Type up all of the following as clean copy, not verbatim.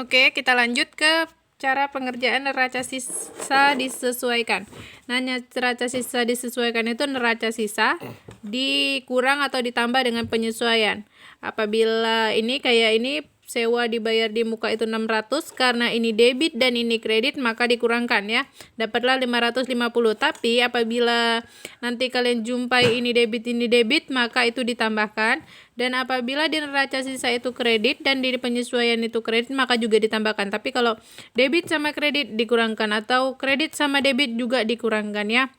Oke, kita lanjut ke cara pengerjaan neraca sisa disesuaikan. Nah, neraca sisa disesuaikan itu neraca sisa dikurang atau ditambah dengan penyesuaian. Apabila ini kayak ini sewa dibayar di muka itu 600, karena ini debit dan ini kredit maka dikurangkan ya. Dapatlah 550. Tapi apabila nanti kalian jumpai ini debit maka itu ditambahkan. Dan apabila di neraca sisa itu kredit dan di penyesuaian itu kredit maka juga ditambahkan. Tapi kalau debit sama kredit dikurangkan atau kredit sama debit juga dikurangkan ya.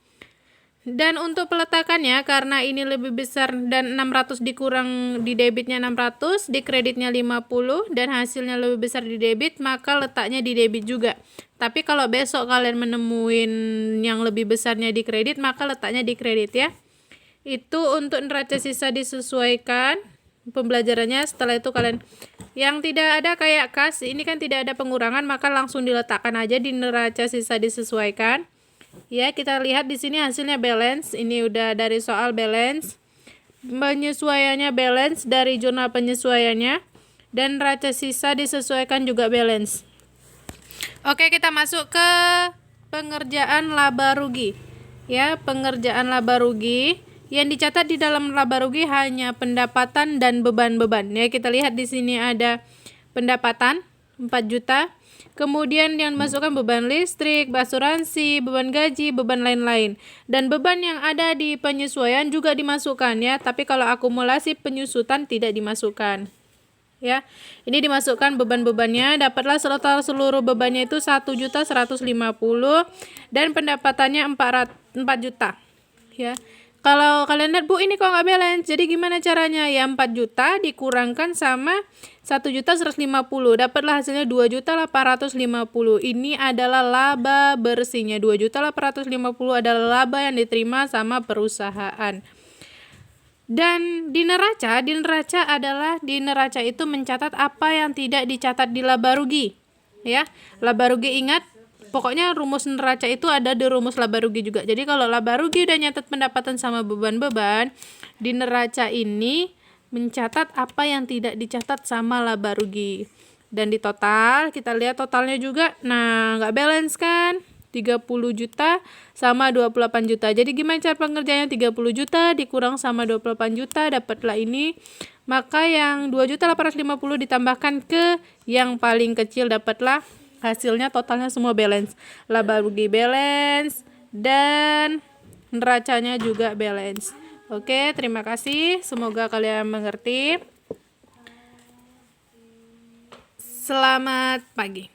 Dan untuk peletakannya, karena ini lebih besar dan 600 dikurang di debitnya 600, di kreditnya 50, dan hasilnya lebih besar di debit, maka letaknya di debit juga. Tapi kalau besok kalian menemuin yang lebih besarnya di kredit, maka letaknya di kredit ya. Itu untuk neraca sisa disesuaikan pembelajarannya. Setelah itu kalian yang tidak ada kayak kas, ini kan tidak ada pengurangan, maka langsung diletakkan aja di neraca sisa disesuaikan. Ya, kita lihat di sini hasilnya balance. Ini udah dari soal balance. Penyesuaiannya balance dari jurnal penyesuaiannya, dan neraca sisa disesuaikan juga balance. Oke, kita masuk ke pengerjaan laba rugi. Ya, pengerjaan laba rugi. Yang dicatat di dalam laba rugi hanya pendapatan dan beban-beban. Ya, kita lihat di sini ada pendapatan 4 juta. Kemudian yang dimasukkan beban listrik, asuransi, beban gaji, beban lain-lain. Dan beban yang ada di penyesuaian juga dimasukkan ya, tapi kalau akumulasi penyusutan tidak dimasukkan. Ya. Ini dimasukkan beban-bebannya, dapatlah total seluruh bebannya itu 1.150 dan pendapatannya 4 juta. Ya. Kalau kalian lihat, Bu, ini kok nggak balance. Jadi gimana caranya? Ya 4 juta dikurangkan sama 1.150. Dapatlah hasilnya 2.850. Ini adalah laba bersihnya. 2.850 adalah laba yang diterima sama perusahaan. Dan di neraca adalah di neraca itu mencatat apa yang tidak dicatat di laba rugi. Ya, laba rugi ingat. Pokoknya rumus neraca itu ada di rumus laba rugi juga. Jadi kalau laba rugi udah nyatat pendapatan sama beban-beban, di neraca ini mencatat apa yang tidak dicatat sama laba rugi. Dan di total, kita lihat totalnya juga, nah nggak balance kan? 30 juta sama 28 juta. Jadi gimana cara pengerjaannya? 30 juta dikurang sama 28 juta, dapatlah ini. Maka yang 2.850 ditambahkan ke yang paling kecil, dapatlah hasilnya totalnya semua balance. Laba rugi balance dan neracanya juga balance. Oke, terima kasih. Semoga kalian mengerti. Selamat pagi.